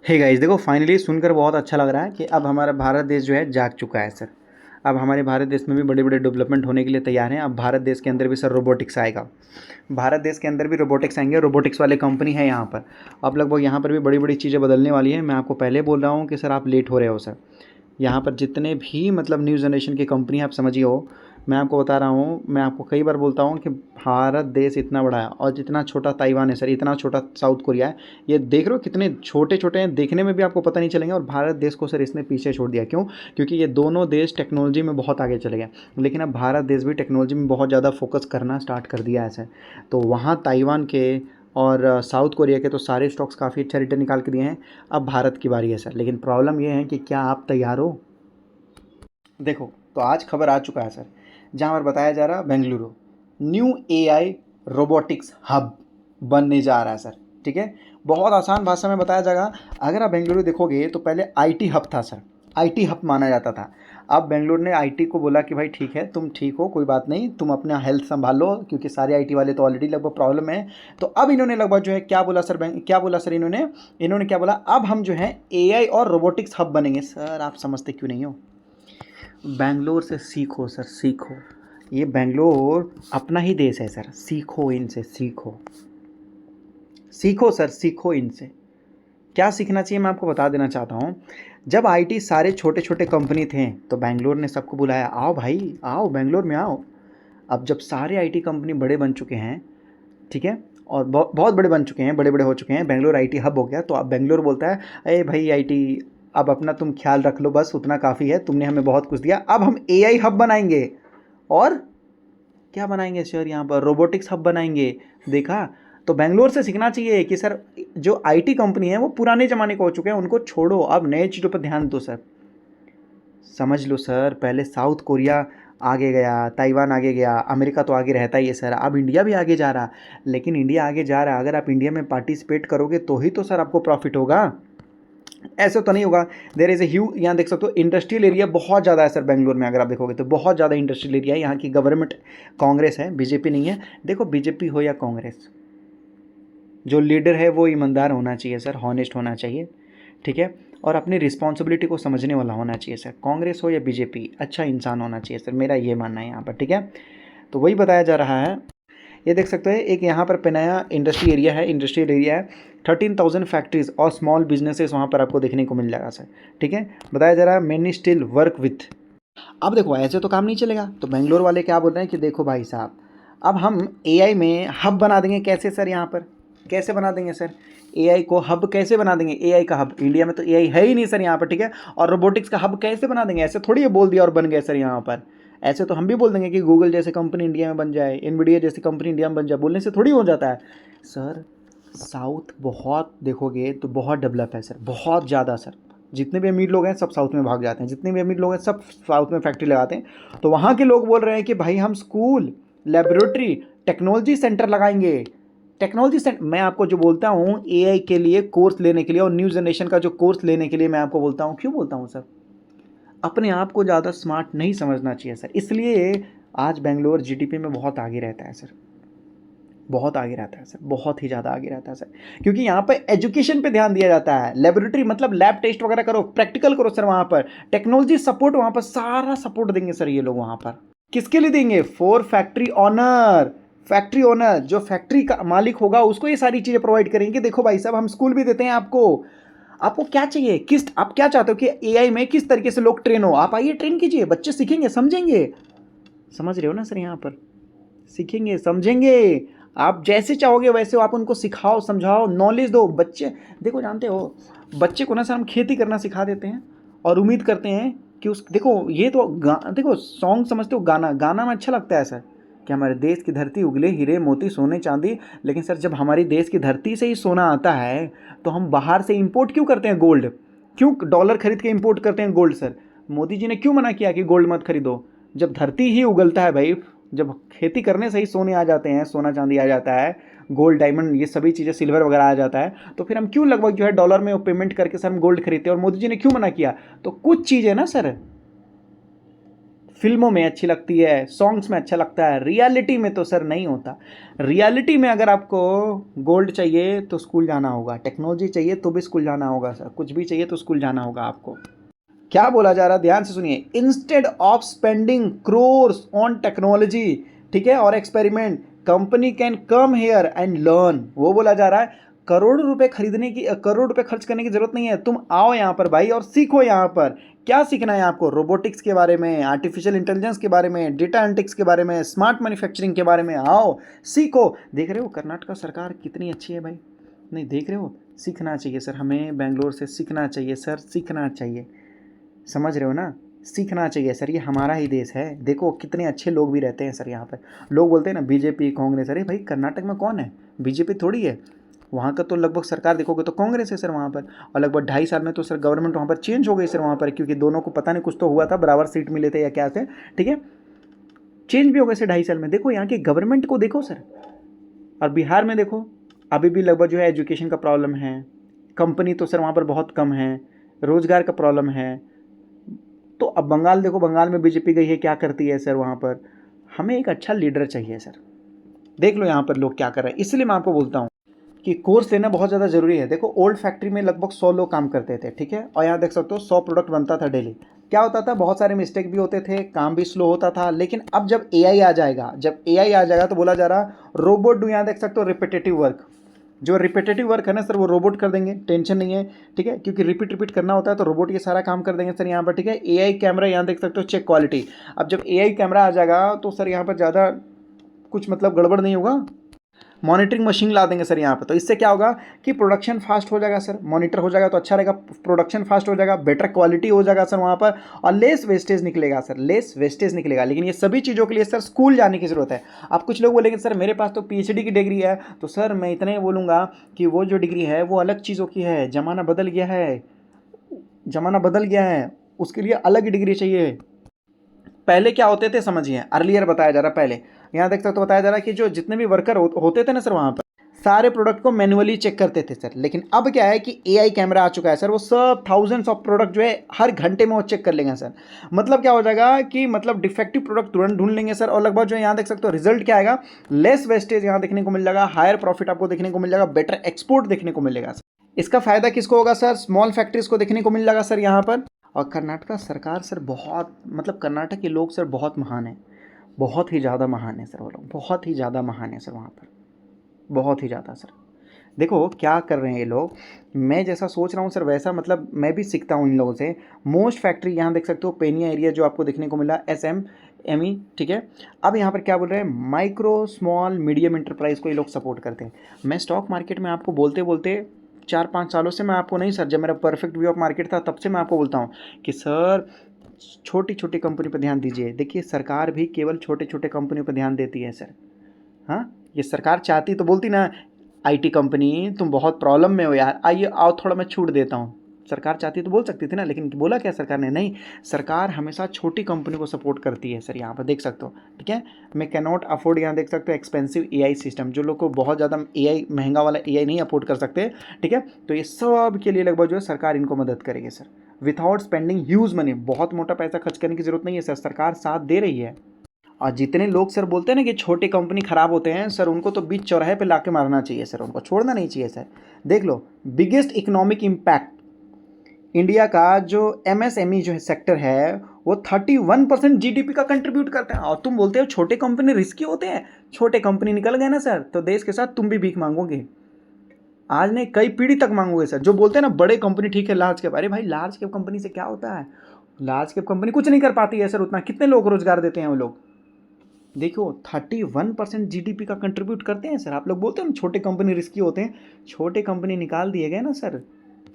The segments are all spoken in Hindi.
हे गाइस, देखो फाइनली सुनकर बहुत अच्छा लग रहा है कि अब हमारा भारत देश जो है जाग चुका है सर। अब हमारे भारत देश में भी बड़े बड़े डेवलपमेंट होने के लिए तैयार हैं। अब भारत देश के अंदर भी सर रोबोटिक्स आएगा। भारत देश के अंदर भी रोबोटिक्स आएंगे। रोबोटिक्स वाले कंपनी है यहाँ पर। अब लगभग यहाँ पर भी बड़ी बड़ी चीज़ें बदलने वाली हैं। मैं आपको पहले बोल रहा हूँ कि सर आप लेट हो रहे हो सर। यहाँ पर जितने भी मतलब न्यू जनरेशन की कंपनी आप समझिए हो, मैं आपको बता रहा हूँ, मैं आपको कई बार बोलता हूँ कि भारत देश इतना बड़ा है और जितना छोटा ताइवान है सर, इतना छोटा साउथ कोरिया है। ये देख रहे हो कितने छोटे छोटे हैं, देखने में भी आपको पता नहीं चलेंगे। और भारत देश को सर इसने पीछे छोड़ दिया। क्यों? क्योंकि ये दोनों देश टेक्नोलॉजी में बहुत आगे चले गए। लेकिन अब भारत देश भी टेक्नोलॉजी में बहुत ज़्यादा फोकस करना स्टार्ट कर दिया है सर। तो वहाँ ताइवान के और साउथ कोरिया के तो सारे स्टॉक्स काफ़ी अच्छा रिटर्न निकाल के दिए हैं। अब भारत की बारी है सर। लेकिन प्रॉब्लम ये है कि क्या आप तैयार हो? देखो, तो आज खबर आ चुका है सर, जहाँ पर बताया जा रहा है Bengaluru new AI robotics hub बनने जा रहा है सर। ठीक है, बहुत आसान भाषा में बताया जाएगा। अगर आप बेंगलुरु देखोगे तो पहले आईटी हब था सर, आईटी हब माना जाता था। अब बेंगलुरु ने आईटी को बोला कि भाई ठीक है, तुम ठीक हो, कोई बात नहीं, तुम अपना हेल्थ संभाल लो, क्योंकि सारे आईटी वाले तो ऑलरेडी लगभग प्रॉब्लम है। तो अब इन्होंने लगभग जो है क्या बोला सर, क्या बोला सर इन्होंने क्या बोला, अब हम जो है एआई और रोबोटिक्स हब बनेंगे। सर आप समझते क्यों नहीं हो? बैंगलोर से सीखो सर, सीखो। ये बैंगलोर अपना ही देश है सर। सीखो इनसे, सीखो सीखो सर, सीखो इनसे। क्या सीखना चाहिए मैं आपको बता देना चाहता हूँ। जब आईटी सारे छोटे छोटे कंपनी थे तो बैंगलोर ने सबको बुलाया, आओ भाई आओ बेंगलोर में आओ। अब जब सारे आईटी कंपनी बड़े बन चुके हैं, ठीक है, और बहुत बड़े बन चुके हैं, बड़े बड़े हो चुके हैं, बेंगलोर आईटी हब हो गया, तो अब बेंगलोर बोलता है, अरे भाई आईटी, अब अपना तुम ख्याल रख लो, बस उतना काफ़ी है, तुमने हमें बहुत कुछ दिया, अब हम एआई हब बनाएंगे। और क्या बनाएंगे सर? यहाँ पर रोबोटिक्स हब बनाएंगे। देखा? तो बेंगलोर से सीखना चाहिए कि सर जो आईटी कंपनी है वो पुराने ज़माने को हो चुके हैं, उनको छोड़ो, अब नए चीज़ों पर ध्यान दो सर। समझ लो सर, पहले साउथ कोरिया आगे गया, ताइवान आगे गया, अमेरिका तो आगे रहता ही है सर, अब इंडिया भी आगे जा रहा। लेकिन इंडिया आगे जा रहा है, अगर आप इंडिया में पार्टिसिपेट करोगे तो ही तो सर आपको प्रॉफिट होगा, ऐसे तो नहीं होगा। देयर इज़ ए ह्यू, यहाँ देख सकते हो इंडस्ट्रियल एरिया बहुत ज़्यादा है सर बेंगलोर में। अगर आप देखोगे तो बहुत ज़्यादा इंडस्ट्रियल एरिया है। यहाँ की गवर्नमेंट कांग्रेस है, बीजेपी नहीं है। देखो, बीजेपी हो या कांग्रेस, जो लीडर है वो ईमानदार होना चाहिए सर, हॉनेस्ट होना चाहिए, ठीक है, और अपनी रिस्पॉन्सिबिलिटी को समझने वाला होना चाहिए सर। कांग्रेस हो या बीजेपी, अच्छा इंसान होना चाहिए सर, मेरा ये मानना है यहाँ पर, ठीक है। तो वही बताया जा रहा है। ये देख सकते हैं, एक यहाँ पर पेनाया इंडस्ट्री एरिया है, इंडस्ट्रियल एरिया है। 13,000 फैक्ट्रीज और स्मॉल बिजनेसेस वहाँ पर आपको देखने को मिल जाएगा सर, ठीक है। बताया जा रहा है मैनी स्टिल वर्क विथ। अब देखो, ऐसे तो काम नहीं चलेगा। तो बेंगलोर वाले क्या बोल रहे हैं कि देखो भाई साहब, अब हम एआई में हब बना देंगे। कैसे सर? यहाँ पर कैसे बना देंगे सर? एआई को हब कैसे बना देंगे? एआई का हब, इंडिया में तो एआई है ही नहीं सर यहाँ पर, ठीक है। और रोबोटिक्स का हब कैसे बना देंगे? ऐसे थोड़ी ये बोल दिया और बन गए सर यहाँ पर। ऐसे तो हम भी बोल देंगे कि गूगल जैसे कंपनी इंडिया में बन जाए, एनवीडिया जैसी कंपनी इंडिया में बन जाए, बोलने से थोड़ी हो जाता है सर। साउथ बहुत देखोगे तो बहुत डेवलप है सर, बहुत ज़्यादा सर। जितने भी अमीर लोग हैं सब साउथ में भाग जाते हैं, जितने भी अमीर लोग हैं सब साउथ में फैक्ट्री लगाते हैं। तो वहाँ के लोग बोल रहे हैं कि भाई हम स्कूल, लेबोरेटरी, टेक्नोलॉजी सेंटर लगाएंगे। टेक्नोलॉजी सेंटर, मैं आपको जो बोलता हूँ एआई के लिए कोर्स लेने के लिए और न्यू जनरेशन का जो कोर्स लेने के लिए मैं आपको बोलता हूँ, क्यों बोलता हूँ सर? अपने आप को ज़्यादा स्मार्ट नहीं समझना चाहिए सर। इसलिए आज बेंगलोर जीडीपी में बहुत आगे रहता है सर, बहुत आगे रहता है सर, बहुत ही ज़्यादा आगे रहता है सर। क्योंकि यहाँ पर एजुकेशन पे ध्यान दिया जाता है। लेबोरेटरी मतलब लैब टेस्ट वगैरह करो, प्रैक्टिकल करो सर वहाँ पर। टेक्नोलॉजी सपोर्ट वहाँ पर सारा सपोर्ट देंगे सर ये लोग वहाँ पर। किसके लिए देंगे? For factory owner. Factory owner, जो फैक्ट्री का मालिक होगा, उसको ये सारी चीज़ें प्रोवाइड करेंगे। देखो भाई साहब, हम स्कूल भी देते हैं आपको। आपको क्या चाहिए? आप क्या चाहते हो कि एआई में किस तरीके से लोग ट्रेन हो? आप आइए, ट्रेन कीजिए, बच्चे सीखेंगे, समझेंगे। समझ रहे हो ना सर? यहाँ पर सीखेंगे, समझेंगे। आप जैसे चाहोगे वैसे आप उनको सिखाओ, समझाओ, नॉलेज दो। बच्चे देखो, जानते हो, बच्चे को ना सर हम खेती करना सिखा देते हैं और उम्मीद करते हैं कि उस, देखो ये तो देखो सॉन्ग समझते हो, गाना, गाना में अच्छा लगता है सर कि हमारे देश की धरती उगले हीरे मोती सोने चांदी। लेकिन सर जब हमारी देश की धरती से ही सोना आता है तो हम बाहर से इंपोर्ट क्यों करते हैं गोल्ड? क्यों डॉलर खरीद के इंपोर्ट करते हैं गोल्ड सर? मोदी जी ने क्यों मना किया कि गोल्ड मत खरीदो? जब धरती ही उगलता है भाई, जब खेती करने से ही सोने आ जाते हैं, सोना चांदी आ जाता है, गोल्ड डायमंड ये सभी चीज़ें, सिल्वर वगैरह आ जाता है, तो फिर हम क्यों लगभग जो है डॉलर में पेमेंट करके सर हम गोल्ड खरीदते हैं? और मोदी जी ने क्यों मना किया? तो कुछ चीज़ें ना सर फिल्मों में अच्छी लगती है, सॉन्ग्स में अच्छा लगता है, रियलिटी में तो सर नहीं होता। रियलिटी में अगर आपको गोल्ड चाहिए तो स्कूल जाना होगा, टेक्नोलॉजी चाहिए तो भी स्कूल जाना होगा सर, कुछ भी चाहिए तो स्कूल जाना होगा आपको। क्या बोला जा रहा है, ध्यान से सुनिए। Instead of spending crores on technology, ठीक है, और experiment, company can come here and learn. वो बोला जा रहा है करोड़ रुपए खरीदने की, करोड़ रुपए खर्च करने की जरूरत नहीं है, तुम आओ यहाँ पर भाई और सीखो। यहाँ पर क्या सीखना है आपको? रोबोटिक्स के बारे में, आर्टिफिशियल इंटेलिजेंस के बारे में, डेटा एनालिटिक्स के बारे में, स्मार्ट मैन्युफैक्चरिंग के बारे में, आओ सीखो। देख रहे हो कर्नाटक सरकार कितनी अच्छी है भाई, नहीं देख रहे हो? सीखना चाहिए सर, हमें बेंगलोर से सीखना चाहिए सर, सीखना चाहिए, समझ रहे हो ना? सीखना चाहिए सर, ये हमारा ही देश है। देखो कितने अच्छे लोग भी रहते हैं सर यहाँ पर। लोग बोलते हैं ना बीजेपी कांग्रेस, अरे भाई कर्नाटक में कौन है? बीजेपी थोड़ी है, वहाँ का तो लगभग सरकार देखोगे तो कांग्रेस है सर वहाँ पर। और लगभग 2.5 साल में तो सर गवर्नमेंट वहाँ पर चेंज हो गई सर वहाँ पर, क्योंकि दोनों को पता नहीं कुछ तो हुआ था, बराबर सीट मिले थे या क्या थे, ठीक है, चेंज भी हो गए सर 2.5 साल में। देखो यहाँ की गवर्नमेंट को देखो सर। और बिहार में देखो अभी भी लगभग जो है एजुकेशन का प्रॉब्लम है, कंपनी तो सर वहाँ पर बहुत कम है, रोजगार का प्रॉब्लम है। तो अब बंगाल देखो, बंगाल में बीजेपी गई है, क्या करती है सर वहाँ पर? हमें एक अच्छा लीडर चाहिए सर। देख लो यहाँ पर लोग क्या कर रहे हैं, इसलिए मैं आपको बोलता हूँ कि कोर्स लेना बहुत ज़्यादा ज़रूरी है। देखो ओल्ड फैक्ट्री में लगभग 100 लोग काम करते थे, ठीक है, और यहाँ देख सकते हो 100 प्रोडक्ट बनता था डेली। क्या होता था, बहुत सारे मिस्टेक भी होते थे, काम भी स्लो होता था। लेकिन अब जब एआई आ जाएगा, तो बोला जा रहा रोबोट डू, यहाँ देख सकते हो रिपीटेटिव वर्क, जो रिपीटेटिव वर्क है ना सर वो रोबोट कर देंगे, टेंशन नहीं है, ठीक है, क्योंकि रिपीट करना होता है तो रोबोट ये सारा काम कर देंगे सर यहाँ पर, ठीक है। एआई कैमरा यहाँ देख सकते हो, चेक क्वालिटी। अब जब एआई कैमरा आ जाएगा तो सर यहाँ पर ज़्यादा कुछ मतलब गड़बड़ नहीं होगा। मॉनिटरिंग मशीन ला देंगे सर यहाँ पर, तो इससे क्या होगा कि प्रोडक्शन फास्ट हो जाएगा सर, मॉनिटर हो जाएगा तो अच्छा रहेगा, प्रोडक्शन फास्ट हो जाएगा, बेटर क्वालिटी हो जाएगा सर वहाँ पर, और लेस वेस्टेज निकलेगा सर, लेस वेस्टेज निकलेगा। लेकिन ये सभी चीज़ों के लिए सर स्कूल जाने की ज़रूरत है। अब कुछ लोग बोलेंगे सर मेरे पास तो पीएचडी की डिग्री है, तो सर मैं इतना ही बोलूँगा कि वो जो डिग्री है वो अलग चीज़ों की है, ज़माना बदल गया है, ज़माना बदल गया है, उसके लिए अलग डिग्री चाहिए। पहले क्या होते थे समझिए, अर्लियर बताया जा रहा, पहले यहाँ देख सकते हो बताया जा रहा कि जो जितने भी वर्कर होते थे ना सर वहाँ पर, सारे प्रोडक्ट को मैन्युअली चेक करते थे सर। लेकिन अब क्या है कि एआई कैमरा आ चुका है सर, वो सब थाउजेंड्स ऑफ प्रोडक्ट जो है हर घंटे में वो चेक कर लेंगे सर। मतलब क्या हो जाएगा कि मतलब डिफेक्टिव प्रोडक्ट तुरंत ढूंढ लेंगे सर, और लगभग जो है यहाँ देख सकते हो रिजल्ट क्या आएगा, लेस वेस्टेज यहाँ देखने को मिल जाएगा, हायर प्रॉफिट आपको देखने को मिल जाएगा, बेटर एक्सपोर्ट देखने को मिलेगा सर। इसका फायदा किसको होगा सर? स्मॉल फैक्ट्रीज को देखने को मिल जाएगा सर यहाँ पर। और कर्नाटका सरकार सर बहुत, मतलब कर्नाटक के लोग सर बहुत महान है, बहुत ही ज़्यादा महान है सर, वो लोग बहुत ही ज़्यादा महान है सर वहाँ पर, बहुत ही ज़्यादा सर। देखो क्या कर रहे हैं ये लोग, मैं जैसा सोच रहा हूँ सर वैसा, मतलब मैं भी सीखता हूँ इन लोगों से। मोस्ट फैक्ट्री यहाँ देख सकते हो, पेनिया एरिया जो आपको देखने को मिला, SMME, ठीक है। अब यहाँ पर क्या बोल रहे हैं, माइक्रो स्मॉल मीडियम इंटरप्राइज को ये लोग सपोर्ट करते हैं। मैं स्टॉक मार्केट में आपको बोलते बोलते 4-5 सालों से, मैं आपको नहीं सर, जब मेरा परफेक्ट व्यू ऑफ मार्केट था तब से मैं आपको बोलता हूँ कि सर छोटी छोटी कंपनी पर ध्यान दीजिए। देखिए सरकार भी केवल छोटे छोटे कंपनियों पर ध्यान देती है सर। हाँ, ये सरकार चाहती तो बोलती ना आईटी कंपनी तुम बहुत प्रॉब्लम में हो यार, आइए आओ थोड़ा मैं छूट देता हूँ। सरकार चाहती तो बोल सकती थी ना, लेकिन बोला क्या सरकार ने? नहीं, सरकार हमेशा छोटी कंपनी को सपोर्ट करती है सर, यहाँ पर देख सकते हो, ठीक है। मैं कैन नॉट अफोर्ड, यहाँ देख सकते हो एक्सपेंसिव एआई सिस्टम, जो लोग को बहुत ज़्यादा एआई, महंगा वाला एआई नहीं अफोर्ड कर सकते, ठीक है। तो ये सब के लिए लगभग जो है सरकार इनको मदद करेगी sir, without spending huge money. बहुत मोटा पैसा खर्च करने की जरूरत नहीं है सर, सरकार साथ दे रही है। और जितने लोग सर बोलते हैं ना कि छोटे कंपनी खराब होते हैं सर, उनको तो बीच चौराहे पे लाके मारना चाहिए सर, उनको छोड़ना नहीं चाहिए सर। देख लो बिगेस्ट इकोनॉमिक इम्पैक्ट इंडिया का जो MSME जो है सेक्टर है, वो 31% GDP का कंट्रीब्यूट करते हैं। और तुम बोलते हो छोटे कंपनी रिस्की होते हैं, छोटे कंपनी निकल गए ना सर तो देश के साथ तुम भी भीख मांगोगे, आज नहीं कई पीढ़ी तक मांगोगे सर। जो बोलते हैं ना बड़े कंपनी ठीक है, लार्ज कैप, अरे भाई लार्ज कैप कंपनी से क्या होता है? लार्ज कैप कंपनी कुछ नहीं कर पाती है सर उतना, कितने लोग रोजगार देते हैं वो लोग? देखो 31% GDP का कंट्रीब्यूट करते हैं सर। आप लोग बोलते हैं ना छोटे कंपनी रिस्की होते हैं, छोटे कंपनी निकाल दिए गए ना सर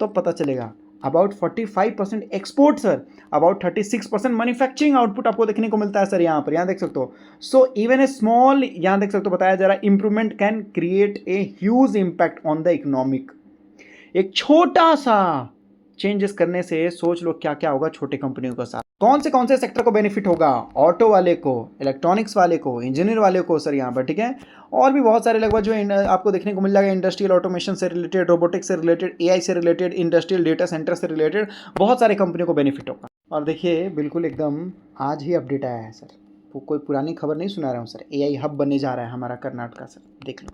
तो पता चलेगा। About 45% export sir, about 36% manufacturing output आपको देखने को मिलता है सर यहाँ पर, यहाँ देख सकते हो। सो इवन ए स्मॉल, यहाँ देख सकते हो बताया जा रहा है, improvement can create a huge impact on the economic. एक छोटा सा चेंजेस करने से सोच लो क्या क्या होगा छोटे कंपनियों के साथ। कौन से सेक्टर को बेनिफिट होगा? ऑटो वाले को, इलेक्ट्रॉनिक्स वाले को, इंजीनियर वाले को सर यहाँ पर, ठीक है। और भी बहुत सारे लगभग जो आपको देखने को मिल जाएगा, इंडस्ट्रियल ऑटोमेशन से रिलेटेड, रोबोटिक्स से रिलेटेड, एआई से रिलेटेड, इंडस्ट्रियल डेटा सेंटर से रिलेटेड, बहुत सारे कंपनियों को बेनिफिट होगा। और देखिए बिल्कुल एकदम आज ही अपडेट आया है सर, कोई पुरानी खबर नहीं सुना रहा हूँ सर। एआई हब बनने जा रहा है हमारा कर्नाटका सर, देख लो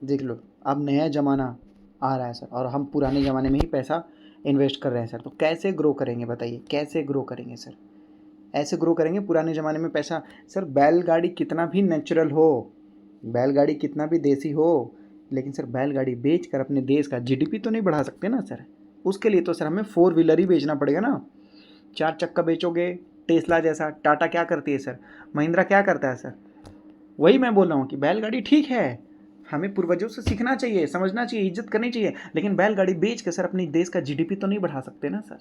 देख लो। अब नया ज़माना आ रहा है सर, और हम पुराने ज़माने में ही पैसा इन्वेस्ट कर रहे हैं सर। तो कैसे ग्रो करेंगे बताइए, कैसे ग्रो करेंगे सर? ऐसे ग्रो करेंगे पुराने ज़माने में पैसा। सर बैलगाड़ी कितना भी नेचुरल हो, बैलगाड़ी कितना भी देसी हो, लेकिन सर बैलगाड़ी बेच कर अपने देश का जीडीपी तो नहीं बढ़ा सकते ना सर। उसके लिए तो सर हमें फोर व्हीलर ही बेचना पड़ेगा ना। चार चक्का बेचोगे, टेस्ला जैसा। टाटा क्या करती है सर, महिंद्रा क्या करता है सर? वही मैं बोल रहा हूँ कि बैलगाड़ी ठीक है, हमें पूर्वजों से सीखना चाहिए, समझना चाहिए, इज्जत करनी चाहिए, लेकिन बैलगाड़ी बेच के सर अपने देश का जीडीपी तो नहीं बढ़ा सकते ना सर।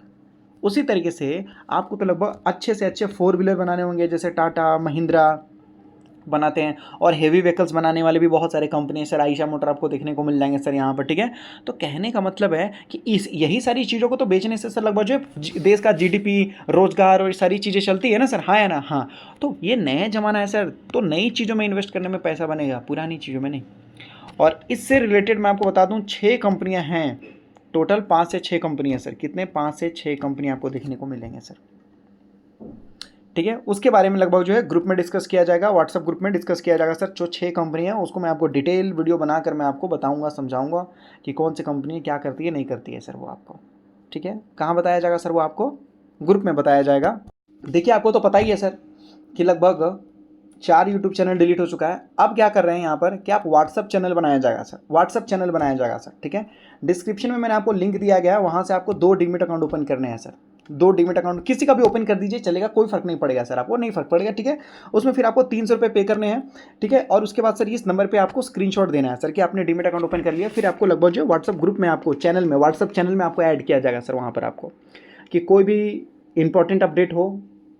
उसी तरीके से आपको तो लगभग अच्छे से अच्छे फोर व्हीलर बनाने होंगे, जैसे टाटा महिंद्रा बनाते हैं, और हेवी व्हीकल्स बनाने वाले भी बहुत सारे कंपनी है सर। आयशा मोटर आपको देखने को मिल जाएंगे सर यहाँ पर, ठीक है। तो कहने का मतलब है कि इस यही सारी चीज़ों को तो बेचने से सर लगभग जो है देश का जीडीपी, रोजगार और सारी चीज़ें चलती है ना सर, हाँ है ना? हाँ। तो ये नया ज़माना है सर, तो नई चीज़ों में इन्वेस्ट करने में पैसा बनेगा, पुरानी चीज़ों में नहीं। और इससे रिलेटेड मैं आपको बता दूं 6 कंपनियां हैं टोटल, 5 से 6 कंपनियां सर। कितने? 5 से 6 कंपनियां आपको देखने को मिलेंगे सर, ठीक है। उसके बारे में लगभग जो है ग्रुप में डिस्कस किया जाएगा, व्हाट्सअप ग्रुप में डिस्कस किया जाएगा सर। जो 6 कंपनी है उसको मैं आपको डिटेल वीडियो बनाकर मैं आपको बताऊंगा, समझाऊंगा कि कौन सी कंपनी क्या करती है नहीं करती है सर, वो आपको, ठीक है। कहाँ बताया जाएगा सर? वो आपको ग्रुप में बताया जाएगा। देखिए आपको तो पता ही है सर कि लगभग 4 यूट्यूब चैनल डिलीट हो चुका है। अब क्या कर रहे हैं यहाँ पर कि आप व्हाट्सअप चैनल बनाया जाएगा सर, व्हाट्सअप चैनल बनाया जाएगा सर, ठीक है। डिस्क्रिप्शन में मैंने आपको लिंक दिया गया है, वहाँ से आपको 2 डीमेट अकाउंट ओपन करने हैं सर। 2 डीमेट अकाउंट किसी का भी ओपन कर दीजिए चलेगा, कोई फर्क नहीं पड़ेगा सर, आपको नहीं फर्क पड़ेगा, ठीक है। उसमें फिर आपको 300 रुपये पे करने हैं, ठीक है। और उसके बाद सर इस नंबर पर आपको स्क्रीनशॉट देना है सर कि आपने डीमेट अकाउंट ओपन कर लिया। फिर आपको लगभग जो व्हाट्सअप ग्रुप में आपको चैनल में, व्हाट्सअप चैनल में आपको ऐड किया जाएगा सर। वहाँ पर आपको कि कोई भी इंपॉर्टेंट अपडेट हो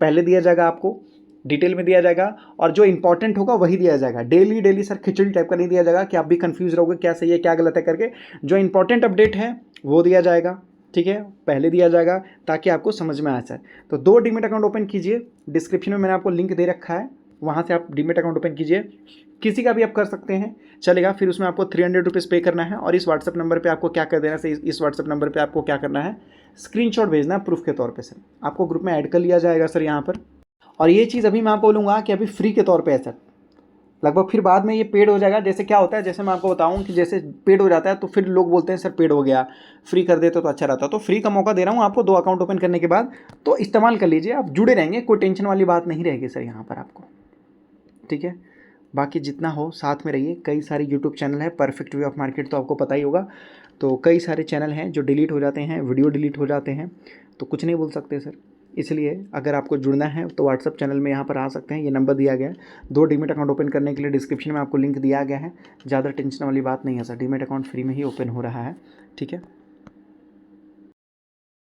पहले दिया जाएगा, आपको डिटेल में दिया जाएगा, और जो इंपॉर्टेंट होगा वही दिया जाएगा। डेली डेली सर खिचड़ी टाइप का नहीं दिया जाएगा कि आप भी कंफ्यूज रहोगे क्या सही है क्या गलत है करके। जो इंपॉर्टेंट अपडेट है वो दिया जाएगा, ठीक है, पहले दिया जाएगा ताकि आपको समझ में आए सर। तो 2 डीमेट अकाउंट ओपन कीजिए, डिस्क्रिप्शन में मैंने आपको लिंक दे रखा है, वहाँ से आप डीमेट अकाउंट ओपन कीजिए। किसी का भी आप कर सकते हैं चलेगा। फिर उसमें आपको 300 रुपीज़ पे करना है, और इस व्हाट्सअप नंबर पे आपको क्या कर देना है, इस व्हाट्सअप नंबर पे आपको क्या करना है, स्क्रीनशॉट भेजना है प्रूफ के तौर पे सर। आपको ग्रुप में ऐड कर लिया जाएगा सर यहाँ पर। और ये चीज़ अभी मैं आपको बोलूँगा कि अभी फ्री के तौर पे है सर, लगभग फिर बाद में ये पेड हो जाएगा। जैसे क्या होता है, जैसे मैं आपको बताऊं कि जैसे पेड हो जाता है तो फिर लोग बोलते हैं सर पेड हो गया, फ्री कर देते तो अच्छा रहता। तो फ्री का मौका दे रहा हूँ आपको 2 अकाउंट ओपन करने के बाद, तो इस्तेमाल कर लीजिए, आप जुड़े रहेंगे, कोई टेंशन वाली बात नहीं रहेगी सर यहाँ पर आपको, ठीक है। बाकी जितना हो साथ में रहिए। कई सारे यूट्यूब चैनल है, परफेक्ट वे ऑफ मार्केट तो आपको पता ही होगा। तो कई सारे चैनल हैं जो डिलीट हो जाते हैं, वीडियो डिलीट हो जाते हैं, तो कुछ नहीं बोल सकते सर। इसलिए अगर आपको जुड़ना है तो व्हाट्सअप चैनल में यहाँ पर आ सकते हैं, ये नंबर दिया गया है। 2 डीमेट अकाउंट ओपन करने के लिए डिस्क्रिप्शन में आपको लिंक दिया गया है। ज़्यादा टेंशन वाली बात नहीं है सर, डीमेट अकाउंट फ्री में ही ओपन हो रहा है, ठीक है।